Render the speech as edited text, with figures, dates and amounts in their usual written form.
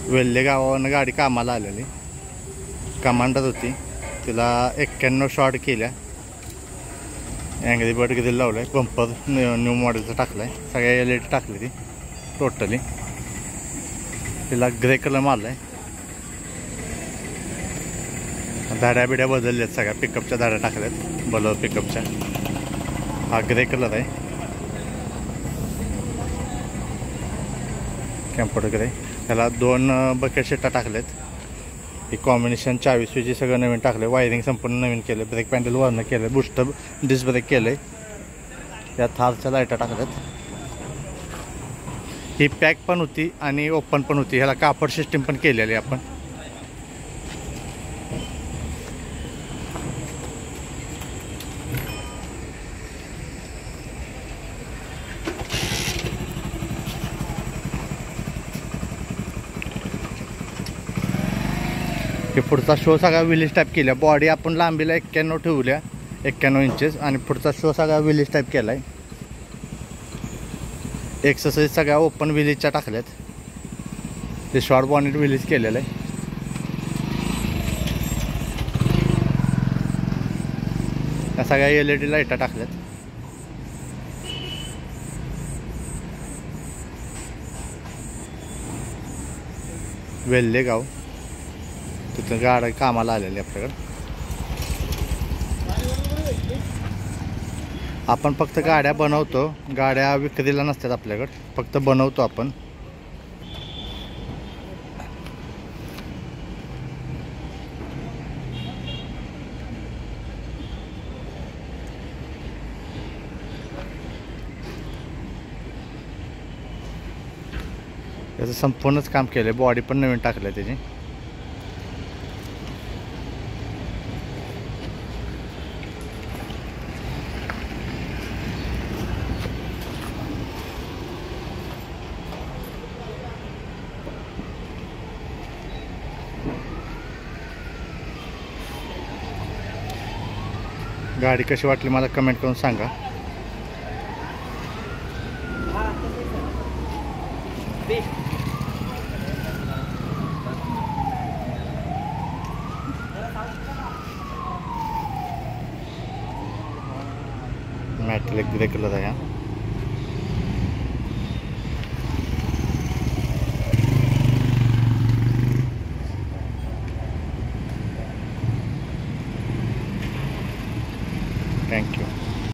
वेल्हे गावावरून गाडी कामाला आलेली, कमांडर होती, तिला 91 शॉट केल्या. अँग्री बर्ड किती लावलं आहे, बंपर न्यू मॉडेलचं टाकलं आहे, सगळ्या LED टाकली ती टोटली. तिला ग्रे कलर मारला आहे. धाड्या बिड्या बदलल्यात, सगळ्या पिकअपच्या धाड्या टाकल्यात बलोर पिकअपच्या. हा ग्रे कलर आहे, कॅम्प्युटर ग्रे. त्याला 2 बकेट शीटा टाकलेत. ही कॉम्बिनेशन 24 स्विच सगळं नवीन टाकलं. वायरिंग संपूर्ण नवीन केलं. ब्रेक पॅन्डल वरनं केलं. बुस्टर डिस्क ब्रेक केलं आहे. या थारच्या लाईटा टाकल्यात. ही पॅक पण होती आणि ओपन पण होती. ह्याला कापड सिस्टीम पण केलेली आपण. हे पुढचा शो सगळा विलीज टाईप केला. बॉडी आपण लांबीला 91 ठेवल्या, 91 इंचेस. आणि पुढचा शो सगळा विलीज टाईप केला आहे. एक्सरसाइज सगळ्या ओपन विलीजच्या टाकल्यात. ते शॉर्ट बॉनेट विलीज केलेलं आहे. या सगळ्या LED लाईटा टाकल्यात. वेल्हे गाव, तिथं गाड्या कामाला आलेली आपल्याकडं. आपण फक्त गाड्या बनवतो, गाड्या विक्रीला नसतात आपल्याकडं, फक्त बनवतो आपण. याचं संपूर्णच काम केलं आहे. बॉडी पण नवीन टाकलं आहे त्याची. गाडी कशी वाटली मला कमेंट करून सांगा. मॅटेलिक ग्रे कलर आहे.